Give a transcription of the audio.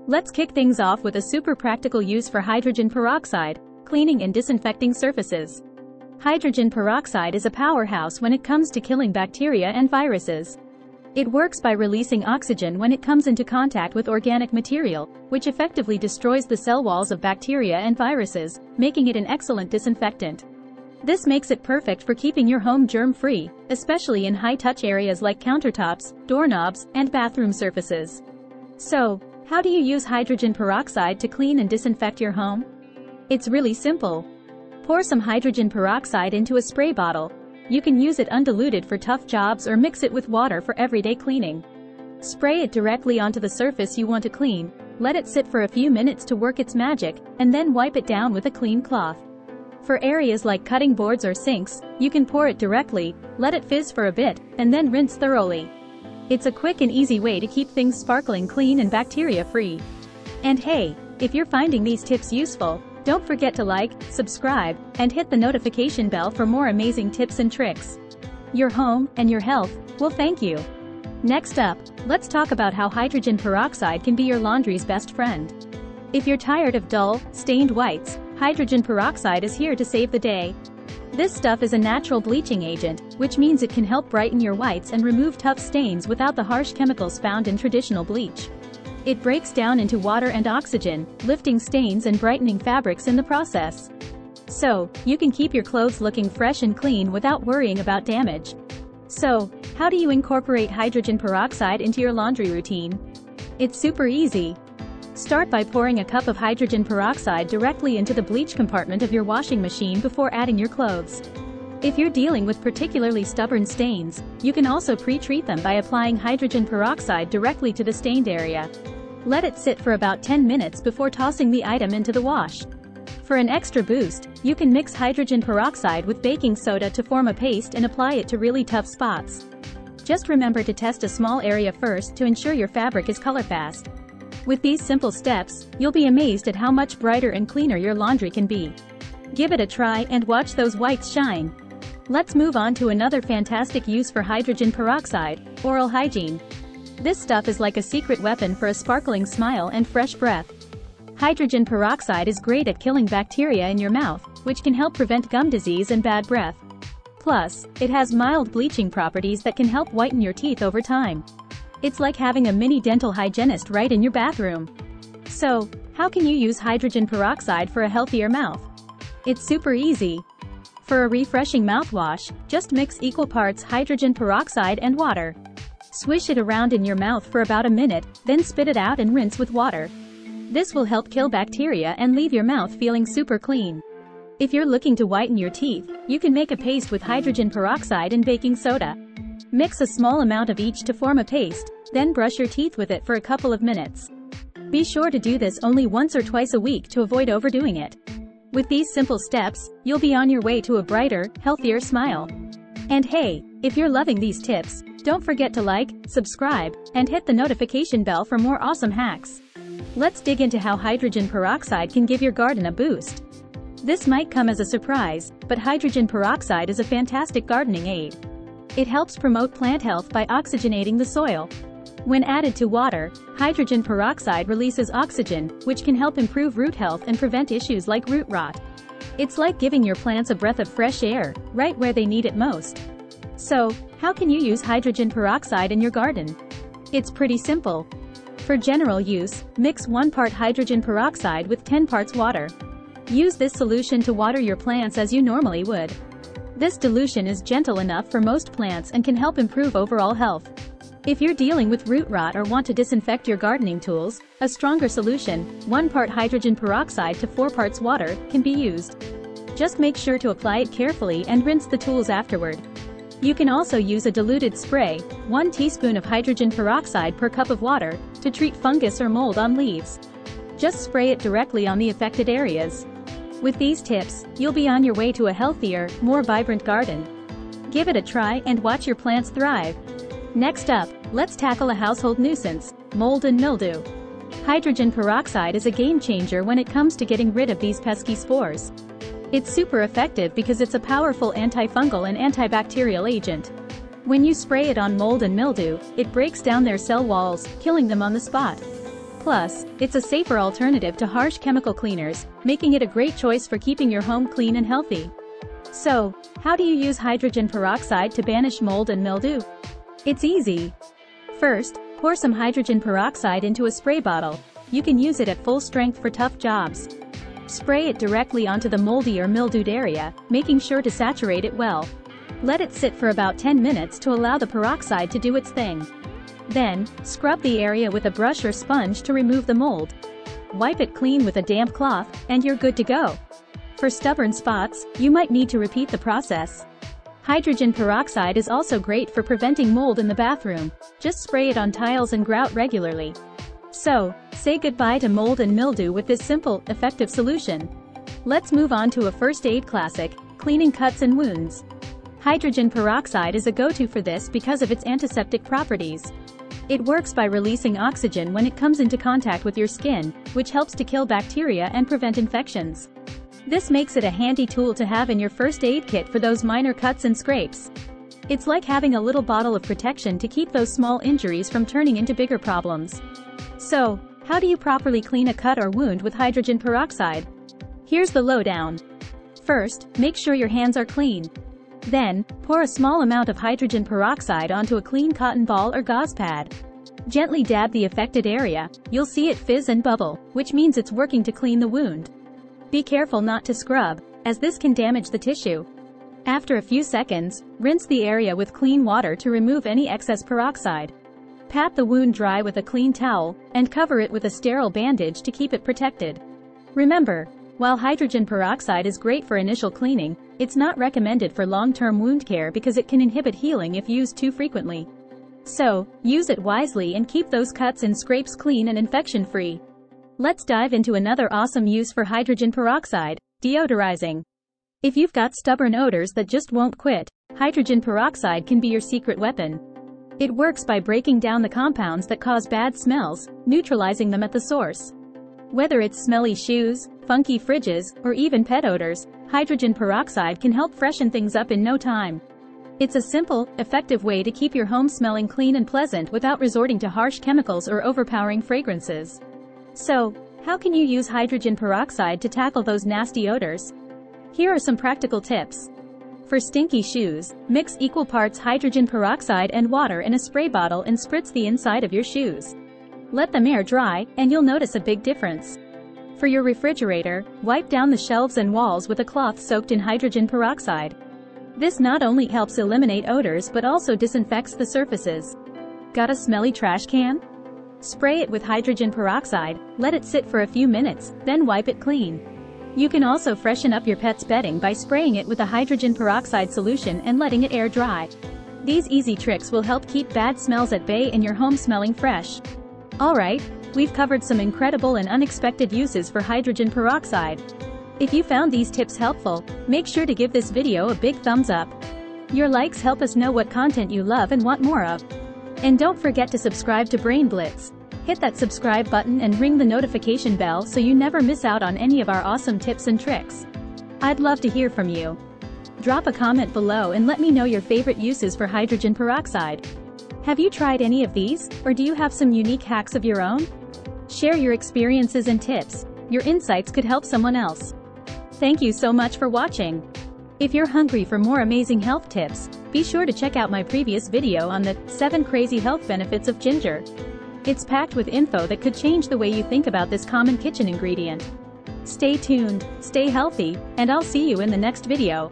Let's kick things off with a super practical use for hydrogen peroxide, cleaning and disinfecting surfaces. Hydrogen peroxide is a powerhouse when it comes to killing bacteria and viruses. It works by releasing oxygen when it comes into contact with organic material, which effectively destroys the cell walls of bacteria and viruses, making it an excellent disinfectant. This makes it perfect for keeping your home germ-free, especially in high-touch areas like countertops, doorknobs, and bathroom surfaces. So, how do you use hydrogen peroxide to clean and disinfect your home? It's really simple. Pour some hydrogen peroxide into a spray bottle. You can use it undiluted for tough jobs or mix it with water for everyday cleaning. Spray it directly onto the surface you want to clean, let it sit for a few minutes to work its magic, and then wipe it down with a clean cloth. For areas like cutting boards or sinks, you can pour it directly, let it fizz for a bit, and then rinse thoroughly. It's a quick and easy way to keep things sparkling clean and bacteria-free. And hey, if you're finding these tips useful, don't forget to like, subscribe, and hit the notification bell for more amazing tips and tricks. Your home and your health will thank you. Next up, let's talk about how hydrogen peroxide can be your laundry's best friend. If you're tired of dull, stained whites, hydrogen peroxide is here to save the day. This stuff is a natural bleaching agent, which means it can help brighten your whites and remove tough stains without the harsh chemicals found in traditional bleach. It breaks down into water and oxygen, lifting stains and brightening fabrics in the process. So, you can keep your clothes looking fresh and clean without worrying about damage. So, how do you incorporate hydrogen peroxide into your laundry routine? It's super easy. Start by pouring a cup of hydrogen peroxide directly into the bleach compartment of your washing machine before adding your clothes. If you're dealing with particularly stubborn stains, you can also pre-treat them by applying hydrogen peroxide directly to the stained area. Let it sit for about 10 minutes before tossing the item into the wash. For an extra boost, you can mix hydrogen peroxide with baking soda to form a paste and apply it to really tough spots. Just remember to test a small area first to ensure your fabric is color-fast. With these simple steps, you'll be amazed at how much brighter and cleaner your laundry can be. Give it a try and watch those whites shine. Let's move on to another fantastic use for hydrogen peroxide: oral hygiene. This stuff is like a secret weapon for a sparkling smile and fresh breath. Hydrogen peroxide is great at killing bacteria in your mouth, which can help prevent gum disease and bad breath. Plus, it has mild bleaching properties that can help whiten your teeth over time. It's like having a mini dental hygienist right in your bathroom. So, how can you use hydrogen peroxide for a healthier mouth? It's super easy. For a refreshing mouthwash, just mix equal parts hydrogen peroxide and water. Swish it around in your mouth for about a minute, then spit it out and rinse with water. This will help kill bacteria and leave your mouth feeling super clean. If you're looking to whiten your teeth, you can make a paste with hydrogen peroxide and baking soda. Mix a small amount of each to form a paste, then brush your teeth with it for a couple of minutes. Be sure to do this only once or twice a week to avoid overdoing it. With these simple steps, you'll be on your way to a brighter, healthier smile. And hey, if you're loving these tips, don't forget to like, subscribe, and hit the notification bell for more awesome hacks. Let's dig into how hydrogen peroxide can give your garden a boost. This might come as a surprise, but hydrogen peroxide is a fantastic gardening aid. It helps promote plant health by oxygenating the soil. When added to water, hydrogen peroxide releases oxygen, which can help improve root health and prevent issues like root rot. It's like giving your plants a breath of fresh air, right where they need it most. So, how can you use hydrogen peroxide in your garden? It's pretty simple. For general use, mix 1 part hydrogen peroxide with 10 parts water. Use this solution to water your plants as you normally would. This dilution is gentle enough for most plants and can help improve overall health. If you're dealing with root rot or want to disinfect your gardening tools, a stronger solution, 1 part hydrogen peroxide to 4 parts water, can be used. Just make sure to apply it carefully and rinse the tools afterward. You can also use a diluted spray, 1 teaspoon of hydrogen peroxide per cup of water, to treat fungus or mold on leaves. Just spray it directly on the affected areas. With these tips, you'll be on your way to a healthier, more vibrant garden. Give it a try and watch your plants thrive. Next up, let's tackle a household nuisance: mold and mildew. Hydrogen peroxide is a game changer when it comes to getting rid of these pesky spores. It's super effective because it's a powerful antifungal and antibacterial agent. When you spray it on mold and mildew, it breaks down their cell walls, killing them on the spot. Plus, it's a safer alternative to harsh chemical cleaners, making it a great choice for keeping your home clean and healthy. So, how do you use hydrogen peroxide to banish mold and mildew? It's easy. First, pour some hydrogen peroxide into a spray bottle. You can use it at full strength for tough jobs. Spray it directly onto the moldy or mildewed area, making sure to saturate it well. Let it sit for about 10 minutes to allow the peroxide to do its thing. Then, scrub the area with a brush or sponge to remove the mold. Wipe it clean with a damp cloth, and you're good to go. For stubborn spots, you might need to repeat the process. Hydrogen peroxide is also great for preventing mold in the bathroom. Just spray it on tiles and grout regularly. So, say goodbye to mold and mildew with this simple, effective solution. Let's move on to a first aid classic, cleaning cuts and wounds. Hydrogen peroxide is a go-to for this because of its antiseptic properties. It works by releasing oxygen when it comes into contact with your skin, which helps to kill bacteria and prevent infections. This makes it a handy tool to have in your first aid kit for those minor cuts and scrapes. It's like having a little bottle of protection to keep those small injuries from turning into bigger problems. So, how do you properly clean a cut or wound with hydrogen peroxide? Here's the lowdown. First, make sure your hands are clean. Then, pour a small amount of hydrogen peroxide onto a clean cotton ball or gauze pad. Gently dab the affected area. You'll see it fizz and bubble, which means it's working to clean the wound. Be careful not to scrub, as this can damage the tissue. After a few seconds, rinse the area with clean water to remove any excess peroxide. Pat the wound dry with a clean towel, and cover it with a sterile bandage to keep it protected. Remember, while hydrogen peroxide is great for initial cleaning, it's not recommended for long-term wound care because it can inhibit healing if used too frequently. So, use it wisely and keep those cuts and scrapes clean and infection-free. Let's dive into another awesome use for hydrogen peroxide, deodorizing. If you've got stubborn odors that just won't quit, hydrogen peroxide can be your secret weapon. It works by breaking down the compounds that cause bad smells, neutralizing them at the source. Whether it's smelly shoes, funky fridges, or even pet odors, hydrogen peroxide can help freshen things up in no time. It's a simple, effective way to keep your home smelling clean and pleasant without resorting to harsh chemicals or overpowering fragrances. So, how can you use hydrogen peroxide to tackle those nasty odors? Here are some practical tips. For stinky shoes, mix equal parts hydrogen peroxide and water in a spray bottle and spritz the inside of your shoes. Let them air dry, and you'll notice a big difference. For your refrigerator, wipe down the shelves and walls with a cloth soaked in hydrogen peroxide. This not only helps eliminate odors but also disinfects the surfaces. Got a smelly trash can? Spray it with hydrogen peroxide, let it sit for a few minutes, then wipe it clean. You can also freshen up your pet's bedding by spraying it with a hydrogen peroxide solution and letting it air dry. These easy tricks will help keep bad smells at bay and your home smelling fresh. Alright, we've covered some incredible and unexpected uses for hydrogen peroxide. If you found these tips helpful, make sure to give this video a big thumbs up. Your likes help us know what content you love and want more of. And don't forget to subscribe to Brain Blitz. Hit that subscribe button and ring the notification bell so you never miss out on any of our awesome tips and tricks. I'd love to hear from you. Drop a comment below and let me know your favorite uses for hydrogen peroxide. Have you tried any of these, or do you have some unique hacks of your own? Share your experiences and tips. Your insights could help someone else. Thank you so much for watching. If you're hungry for more amazing health tips, be sure to check out my previous video on the 7 crazy health benefits of ginger. It's packed with info that could change the way you think about this common kitchen ingredient. Stay tuned, stay healthy, and I'll see you in the next video.